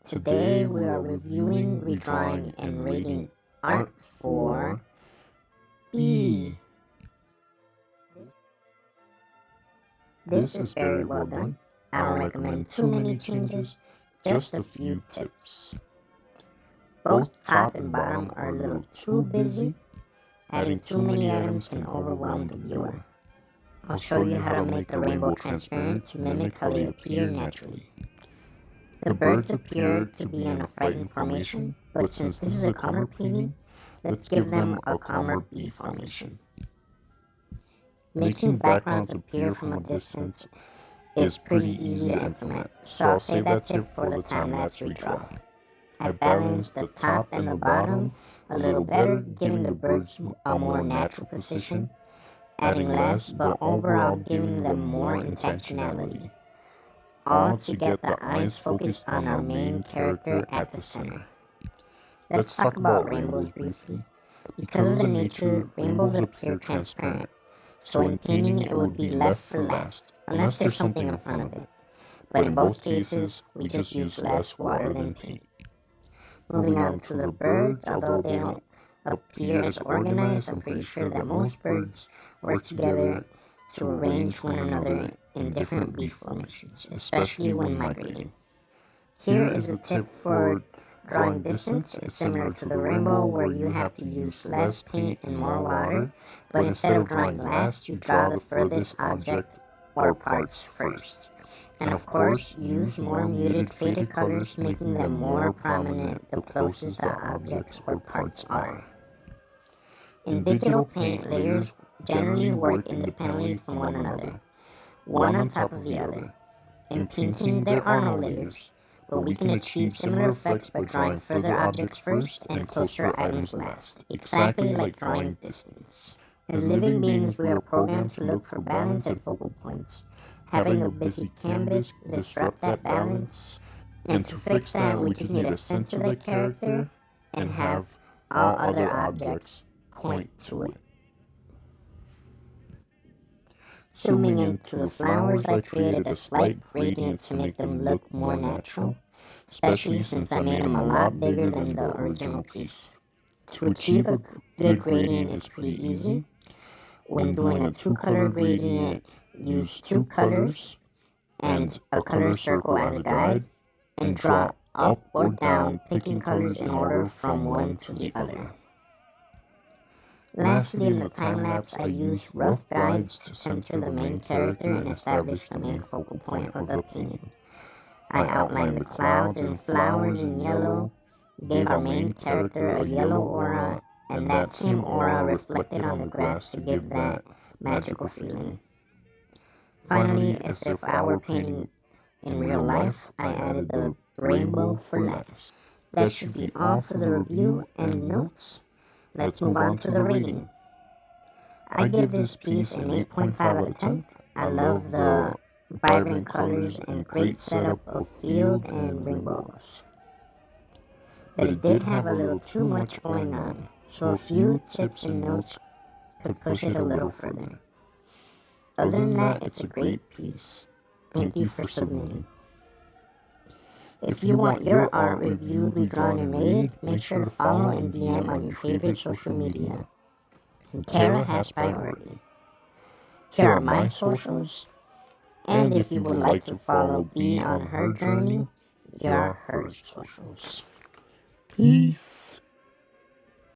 Today we are reviewing, redrawing, and rating art for B. This is very well done. I don't recommend too many changes, just a few tips. Both top and bottom are a little too busy. Adding too many items can overwhelm the viewer. I'll show you how to make the rainbow transparent to mimic how they appear naturally. The birds appear to be in a frightened formation, but since this is a calmer painting, let's give them a calmer B formation. Making backgrounds appear from a distance is pretty easy to implement, so I'll save that tip for the time-lapse redraw. I balanced the top and the bottom a little better, giving the birds a more natural position, adding less but overall giving them more intentionality, all to get the eyes focused on our main character at the center. Let's talk about rainbows briefly. Because of their nature, rainbows appear transparent, so in painting it would be left for last, unless there's something in front of it. But in both cases, we just use less water than paint. Moving on to the birds, although they don't appear as organized, I'm pretty sure that most birds work together to arrange one another in different B formations, especially when migrating. Here is a tip for drawing distance. It's similar to the rainbow where you have to use less paint and more water, but instead of drawing last, you draw the furthest object or parts first. And of course, use more muted faded colors, making them more prominent the closest the objects or parts are. In digital paint, layers generally work independently from one another, one on top of the other. In painting, there are no layers, but we can achieve similar effects by drawing further objects first and closer items last, exactly like drawing distance. As living beings, we are programmed to look for balance and focal points. Having a busy canvas disrupt that balance, and to fix that, we just need to center the character and have all other objects point to it. Zooming into the flowers, I created a slight gradient to make them look more natural, especially since I made them a lot bigger than the original piece. To achieve a good gradient is pretty easy. When doing a two-color gradient, use two colors and a color circle as a guide, and draw up or down, picking colors in order from one to the other. Lastly, in the time-lapse, I used rough guides to center the main character and establish the main focal point of the painting. I outlined the clouds and flowers in yellow, gave our main character a yellow aura, and that same aura reflected on the grass to give that magical feeling. Finally, as if I were painting in real life, I added the rainbow for last. That should be all for the review and notes. Let's move on to the rating. I give this piece an 8.5 out of 10. I love the vibrant colors and great setup of field and rainbows. But it did have a little too much going on, so a few tips and notes could push it a little further. Other than that, it's a great piece. Thank you for submitting. If you want your art reviewed, redrawn, and rated, make sure to follow and DM on your favorite social media. And Kara has priority. Here are my socials, and if you would like to follow B on her journey, here are her socials. Peace.